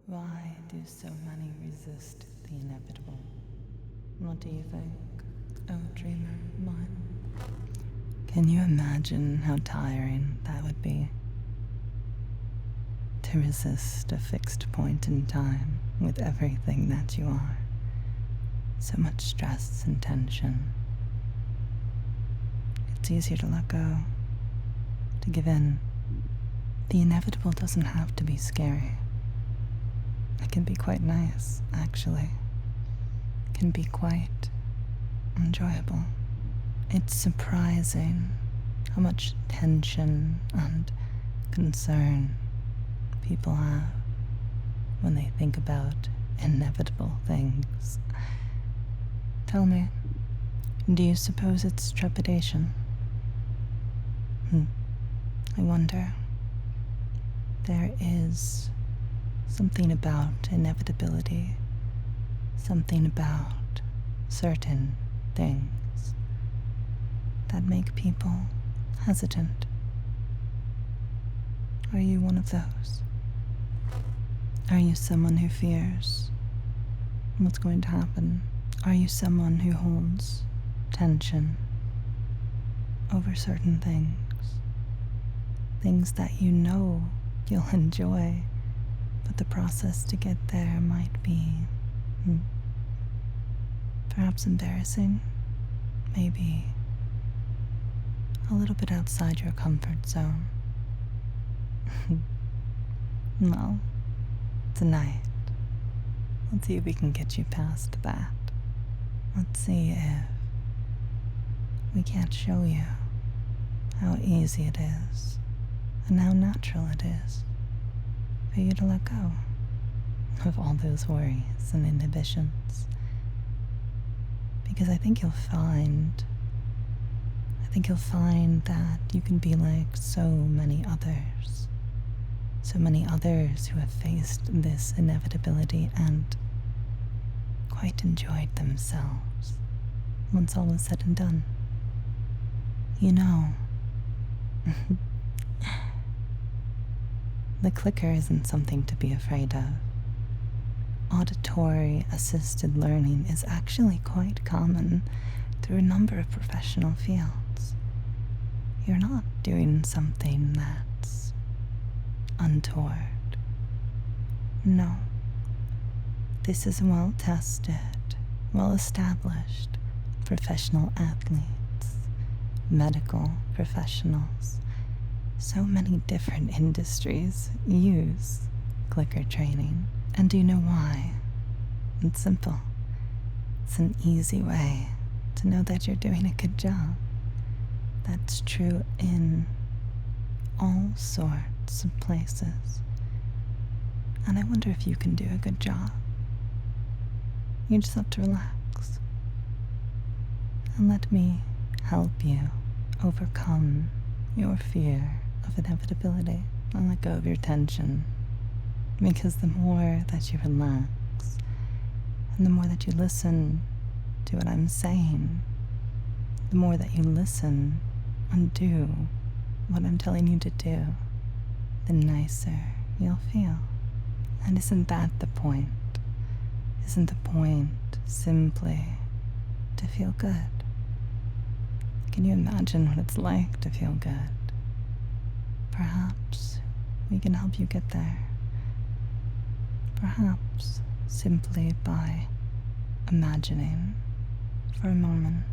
Why do so many resist the inevitable? What do you think, oh dreamer mine? Can you imagine how tiring that would be? To resist a fixed point in time with everything that you are. So much stress and tension. It's easier to let go, to give in. The inevitable doesn't have to be scary. It can be quite nice, actually. It can be quite enjoyable. It's surprising how much tension and concern people have when they think about inevitable things. Tell me, do you suppose it's trepidation? I wonder. There is something about inevitability, something about certain things that make people hesitant. Are you one of those? Are you someone who fears what's going to happen? Are you someone who holds tension over certain things? Things that you know you'll enjoy, but the process to get there might be perhaps embarrassing, maybe a little bit outside your comfort zone. Well, tonight, let's see if we can get you past that. Let's see if we can't show you how easy it is and how natural it is for you to let go of all those worries and inhibitions. Because I think you'll find that you can be like so many others who have faced this inevitability and quite enjoyed themselves once all was said and done. You know, the clicker isn't something to be afraid of. Auditory assisted learning is actually quite common through a number of professional fields. You're not doing something that's untoward. No. This is well-tested, well-established professional athletes, medical professionals. So many different industries use clicker training. And do you know why? It's simple. It's an easy way to know that you're doing a good job. That's true in all sorts of places. And I wonder if you can do a good job. You just have to relax. And let me help you overcome your fear of inevitability and let go of your tension. Because the more that you relax and the more that you listen to what I'm saying, the more that you listen and do what I'm telling you to do, the nicer you'll feel. And isn't that the point? Isn't the point simply to feel good? Can you imagine what it's like to feel good? Perhaps we can help you get there. Perhaps simply by imagining for a moment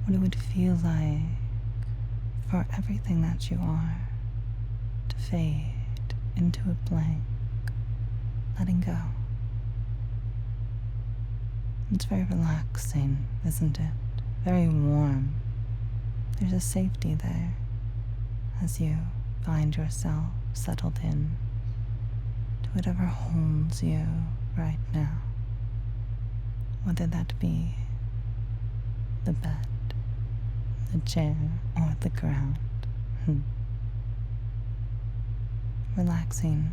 what it would feel like for everything that you are to fade into a blank, letting go. It's very relaxing, isn't it? Very warm. There's a safety there as you find yourself settled in to whatever holds you right now. Whether that be the bed, the chair, or the ground. Relaxing,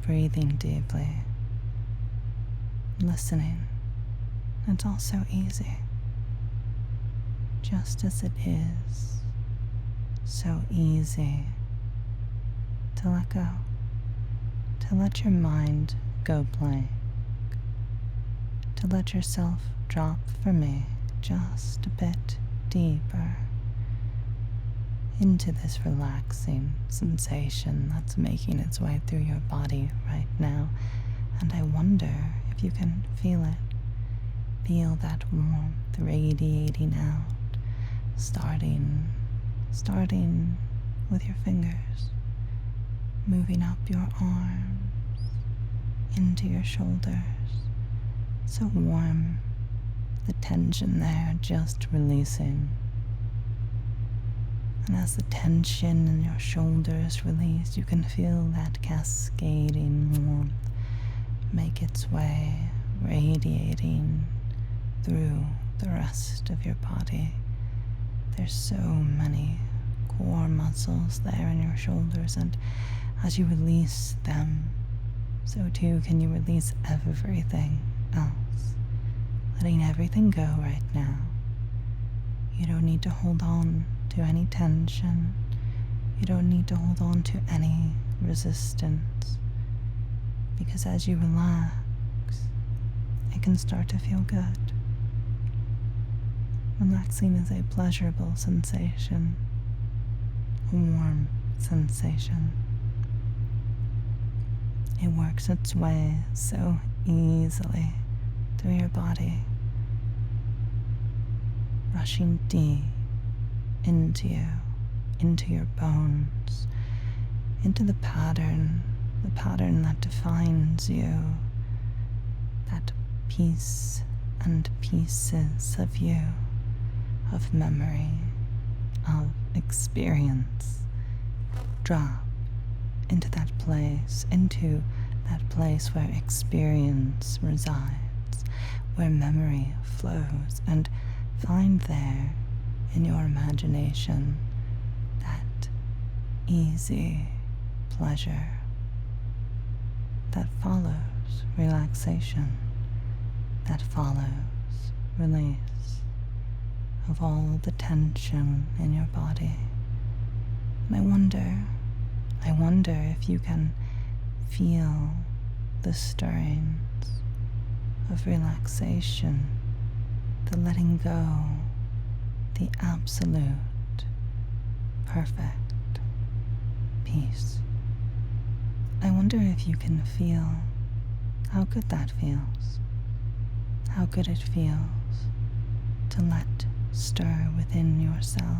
breathing deeply, listening. It's all so easy. Just as it is so easy to let go. to let your mind go blank, to let yourself drop for me just a bit deeper into this relaxing sensation that's making its way through your body right now. And I wonder if you can feel it. Feel that warmth radiating out, starting with your fingers, moving up your arms, into your shoulders. So warm, the tension there just releasing. And as the tension in your shoulders release, you can feel that cascading warmth make its way, radiating through the rest of your body. There's so many core muscles there in your shoulders, and as you release them, so too can you release everything else, letting everything go right now. You don't need to hold on to any tension. You don't need to hold on to any resistance, because as you relax, it can start to feel good. Relaxing is a pleasurable sensation, a warm sensation. It works its way so easily through your body, rushing deep into you, into your bones, into the pattern that defines you, that piece and pieces of you, of memory, of experience, drop into that place where experience resides, where memory flows, and find there in your imagination that easy pleasure that follows relaxation, that follows release of all the tension in your body. And I wonder if you can feel the stirrings of relaxation, the letting go, the absolute perfect peace. I wonder if you can feel how good that feels, how good it feels to let stir within yourself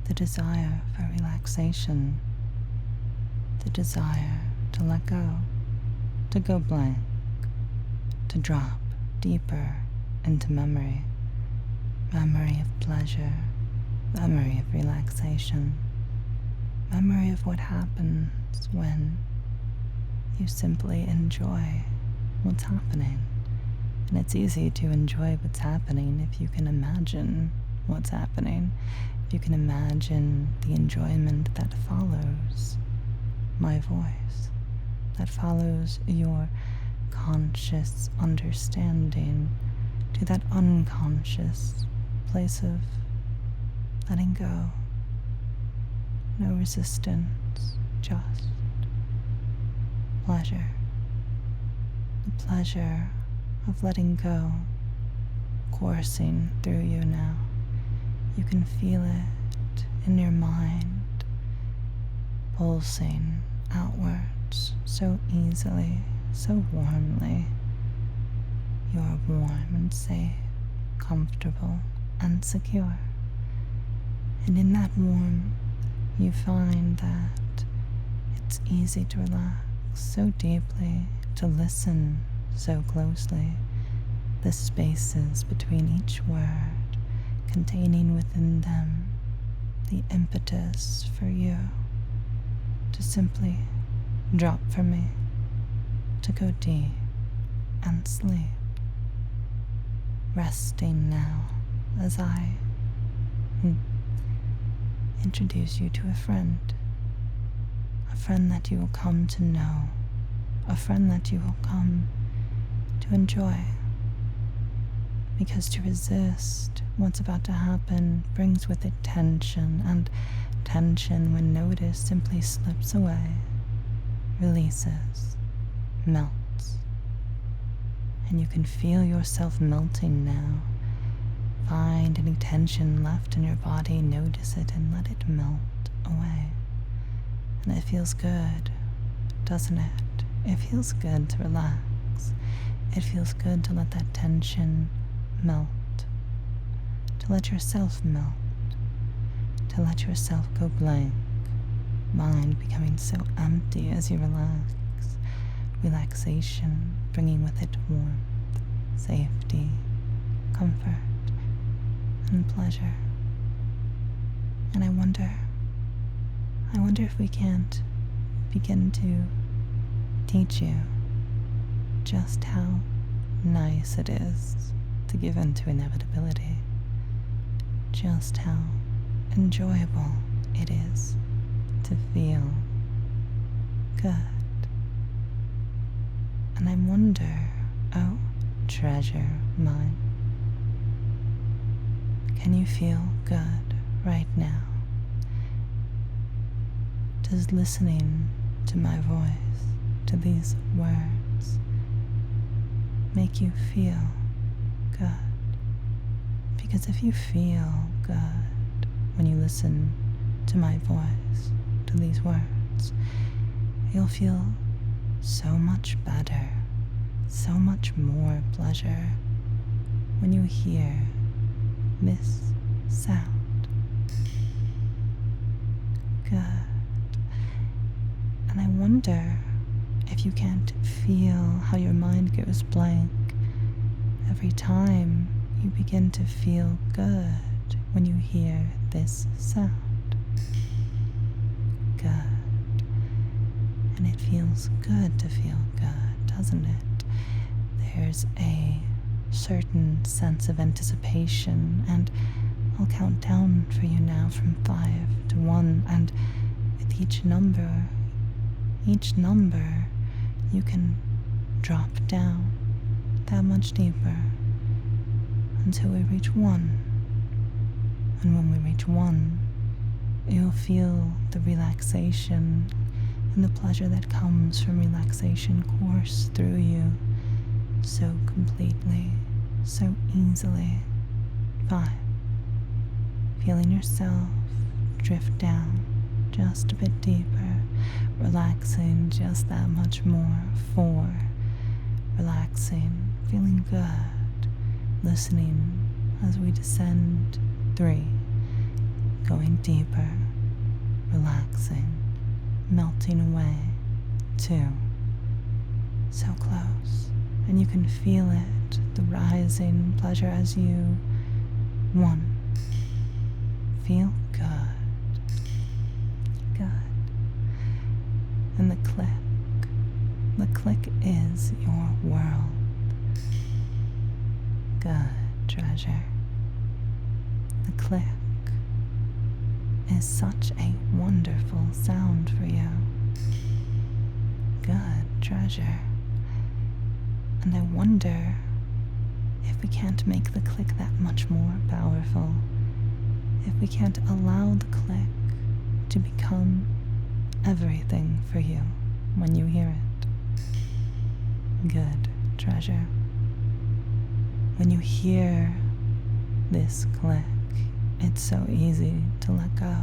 the desire for relaxation, the desire to let go blank, to drop deeper into memory of pleasure, memory of relaxation, memory of what happens when you simply enjoy what's happening. And it's easy to enjoy what's happening if you can imagine what's happening, if you can imagine the enjoyment that follows my voice, that follows your conscious understanding to that unconscious place of letting go. No resistance, just pleasure. The pleasure of letting go coursing through you now. You can feel it in your mind, pulsing outwards so easily, so warmly. You are warm and safe, comfortable and secure. And in that warmth, you find that it's easy to relax so deeply, to listen so closely, the spaces between each word, containing within them the impetus for you to simply drop for me, to go deep and sleep, resting now as I introduce you to a friend that you will come to know, a friend that you will come to enjoy. Because to resist what's about to happen brings with it tension, and tension, when noticed, simply slips away, releases, melts, and you can feel yourself melting now. Find any tension left in your body, notice it, and let it melt away. And it feels good, doesn't it? It feels good to relax. It feels good to let that tension melt, to let yourself melt, to let yourself go blank, mind becoming so empty as you relax. Relaxation bringing with it warmth, safety, comfort, and pleasure. And I wonder if we can't begin to teach you just how nice it is to give in to inevitability, just how enjoyable it is to feel good. And I wonder, oh, treasure mine, can you feel good right now? Does listening to my voice, to these words, make you feel good? Because if you feel good when you listen to my voice, to these words, you'll feel so much better, so much more pleasure when you hear this sound. Good. And I wonder if you can't feel how your mind goes blank every time you begin to feel good when you hear this sound. Good. And it feels good to feel good, doesn't it? There's a certain sense of anticipation, and I'll count down for you now from 5 to 1, and with each number you can drop down that much deeper until we reach 1. And when we reach 1, you'll feel the relaxation and the pleasure that comes from relaxation course through you so completely, so easily. 5. Feeling yourself drift down just a bit deeper, relaxing just that much more. 4. Relaxing, feeling good, listening as we descend. 3. Going deeper, relaxing, melting away. 2. So close, and you can feel it, the rising pleasure as you. 1. Feel good. Good. And the click is your world. Good, treasure. The click is such a wonderful sound for you. Good, treasure. And I wonder if we can't make the click that much more powerful, if we can't allow the click to become everything for you when you hear it. Good, treasure. When you hear this click, it's so easy to let go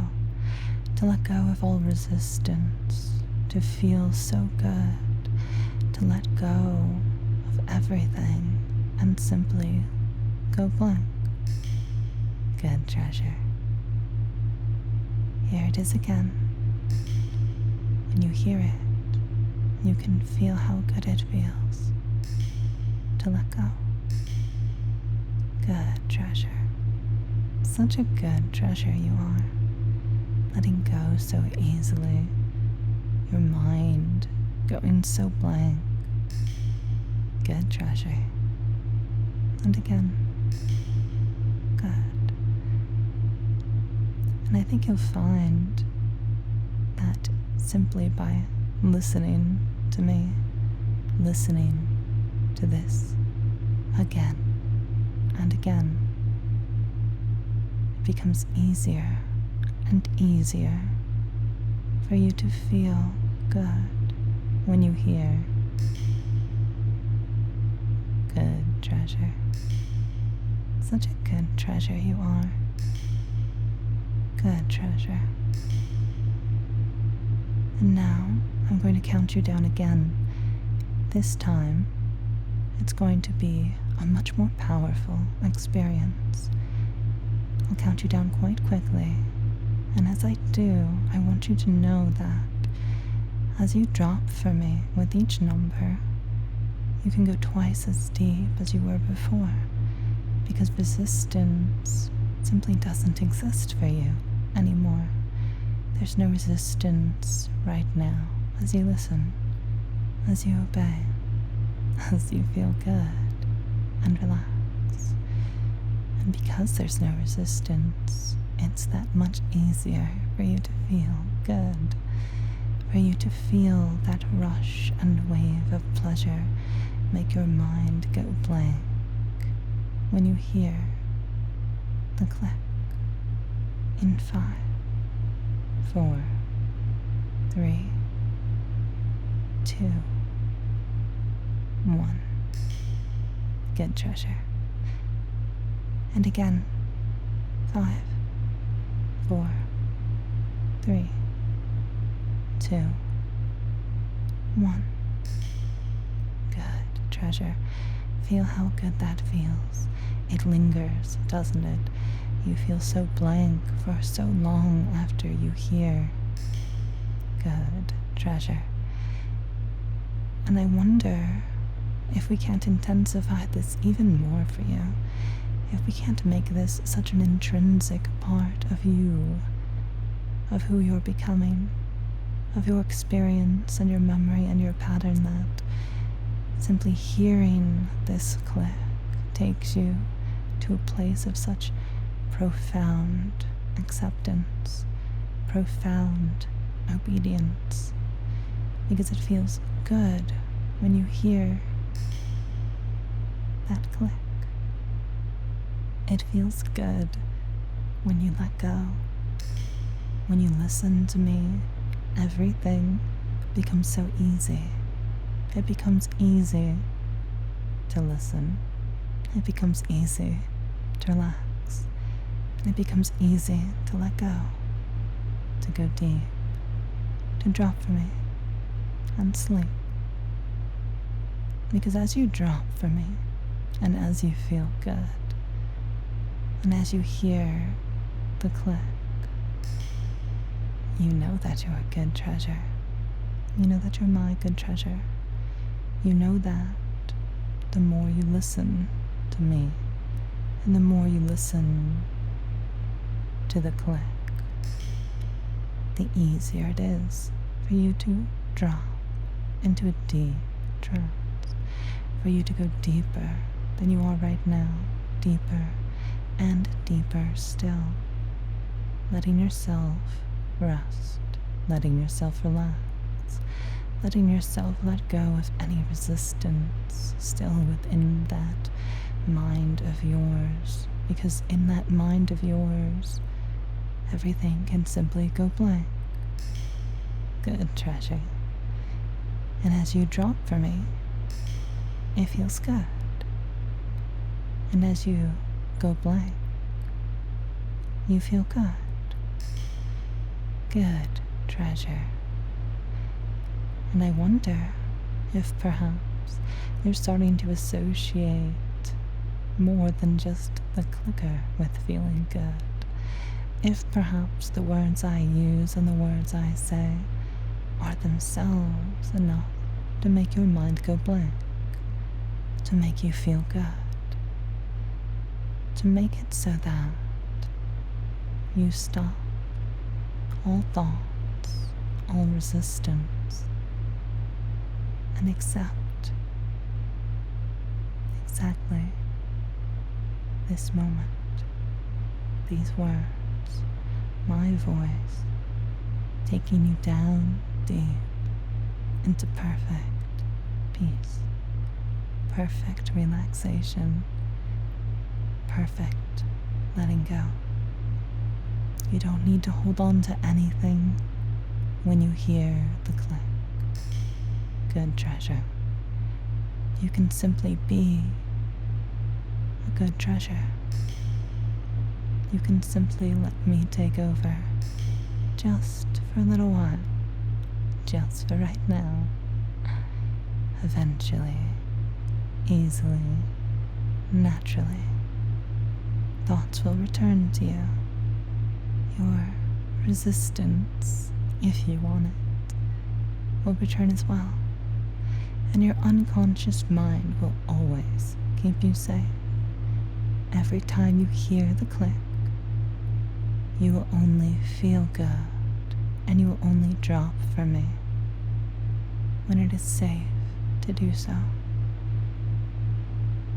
of all resistance, to feel so good, to let go of everything and simply go blank. Good, treasure. Here it is again. When you hear it, you can feel how good it feels to let go. Good, treasure. Such a good treasure you are, letting go so easily, your mind going so blank. Good, treasure. And again. Good. And I think you'll find that simply by listening to me, listening to this again and again, it becomes easier and easier for you to feel good, when you hear good treasure. Such a good treasure you are. Good treasure. And now I'm going to count you down again. This time, it's going to be a much more powerful experience. I'll count you down quite quickly, and as I do, I want you to know that as you drop for me with each number, you can go twice as deep as you were before, because resistance simply doesn't exist for you anymore. There's no resistance right now as you listen, as you obey, as you feel good and relax. And because there's no resistance, it's that much easier for you to feel good, for you to feel that rush and wave of pleasure make your mind go blank when you hear the click in 5, 4, 3, 2, 1. Good treasure. And again, 5, 4, 3, 2, 1. Good treasure. Feel how good that feels. It lingers, doesn't it? You feel so blank for so long after you hear good treasure. And I wonder if we can't intensify this even more for you, if we can't make this such an intrinsic part of you, of who you're becoming, of your experience and your memory and your pattern, that simply hearing this click takes you to a place of such profound acceptance, profound obedience, because it feels good when you hear that click. It feels good when you let go. When you listen to me, everything becomes so easy. It becomes easy to listen. It becomes easy to relax. It becomes easy to let go, to go deep, to drop for me and sleep. Because as you drop for me, and as you feel good, and as you hear the click, you know that you're a good treasure. You know that you're my good treasure. You know that the more you listen to me, and the more you listen to the click, the easier it is for you to drop into a deep trance, for you to go deeper than you are right now, deeper and deeper still, letting yourself rest, letting yourself relax, letting yourself let go of any resistance still within that mind of yours, because in that mind of yours, everything can simply go blank. Good treasure. And as you drop for me, it feels good. And as you go blank, you feel good. Good treasure. And I wonder if perhaps you're starting to associate more than just the clicker with feeling good. If perhaps the words I use and the words I say are themselves enough to make your mind go blank, to make you feel good, to make it so that you stop all thoughts, all resistance, and accept exactly this moment, these words, my voice, taking you down deep into perfect peace, perfect relaxation, perfect letting go. You don't need to hold on to anything when you hear the click. good treasure. You can simply be a good treasure. You can simply let me take over, just for a little while, just for right now. Eventually, easily, naturally, thoughts will return to you. Your resistance, if you want it, will return as well. And your unconscious mind will always keep you safe. Every time you hear the click, you will only feel good, and you will only drop for me when it is safe to do so.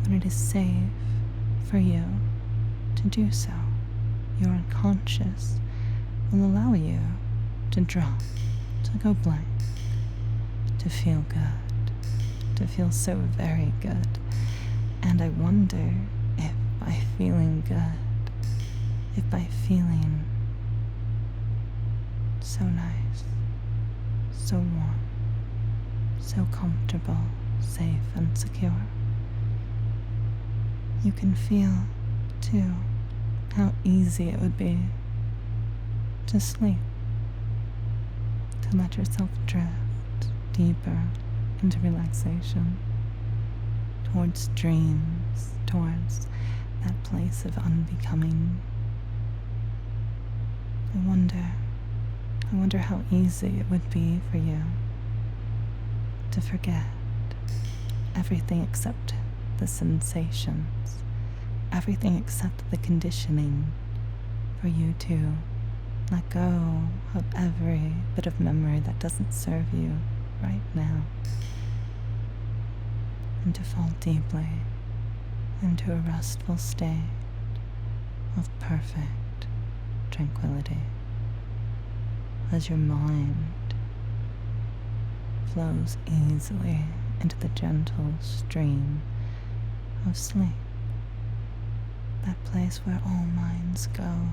When it is safe for you to do so, your unconscious will allow you to drop, to go blank, to feel good, to feel so very good. And I wonder if by feeling good, if by feeling so nice, so warm, so comfortable, safe and secure, you can feel, too, how easy it would be to sleep, to let yourself drift deeper into relaxation, towards dreams, towards that place of unbecoming. I wonder how easy it would be for you to forget everything except the sensations, everything except the conditioning, for you to let go of every bit of memory that doesn't serve you right now, and to fall deeply into a restful state of perfect tranquility as your mind flows easily into the gentle stream of sleep, that place where all minds go.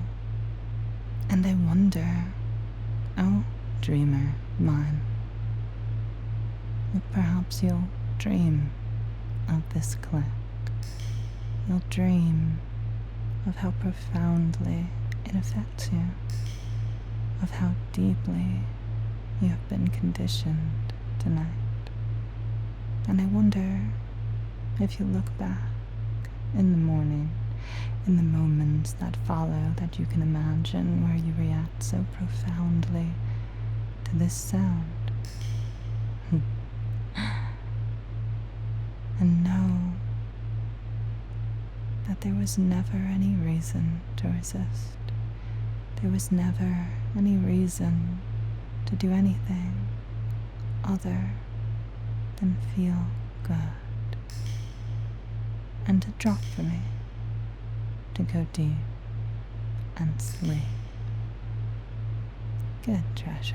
And I wonder, oh dreamer mine, if perhaps you'll dream of this click. You'll dream of how profoundly it affects you, of how deeply you have been conditioned tonight. And I wonder if you look back in the morning, in the moments that follow, that you can imagine where you react so profoundly to this sound, and know that there was never any reason to resist. There was never any reason to do anything other than feel good, and to drop for me, to go deep and sleep. Good treasure.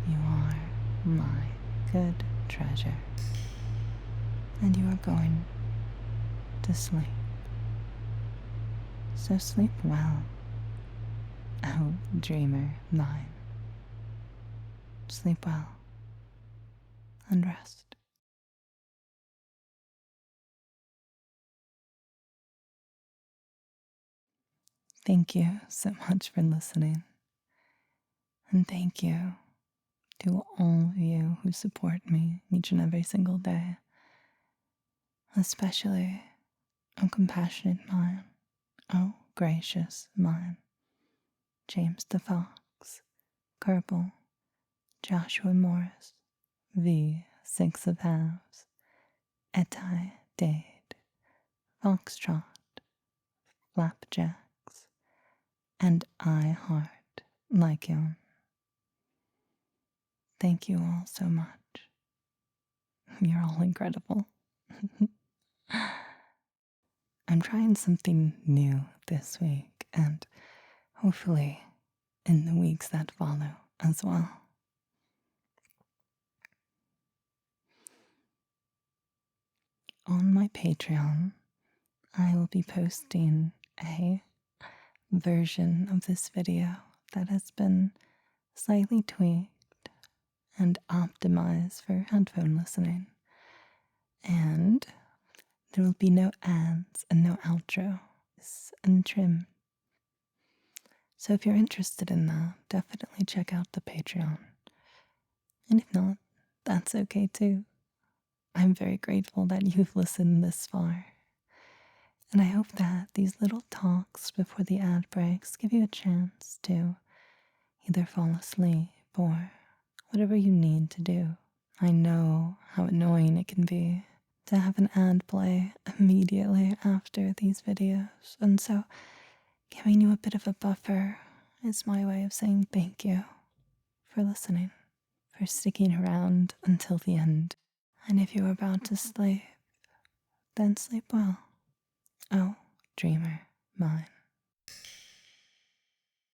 You are my good treasure, and you are going to sleep. So sleep well, oh dreamer mine. Sleep well and rest. Thank you so much for listening, and thank you to all of you who support me each and every single day, especially oh compassionate mine, oh gracious mine, James the Fox, Kerbal, Joshua Morris, V. Six of Halves, Etai Dade, Foxtrot, Flapjacks, and I Heart Lycion. Thank you all so much. You're all incredible. I'm trying something new this week, and hopefully in the weeks that follow as well. On my Patreon, I will be posting a version of this video that has been slightly tweaked and optimize for headphone listening. And there will be no ads and no outro. And trim. So if you're interested in that, definitely check out the Patreon. And if not, that's okay too. I'm very grateful that you've listened this far. And I hope that these little talks before the ad breaks give you a chance to either fall asleep or whatever you need to do. I know how annoying it can be to have an ad play immediately after these videos, and so giving you a bit of a buffer is my way of saying thank you for listening, for sticking around until the end. And if you're about to sleep, then sleep well. Oh, dreamer mine.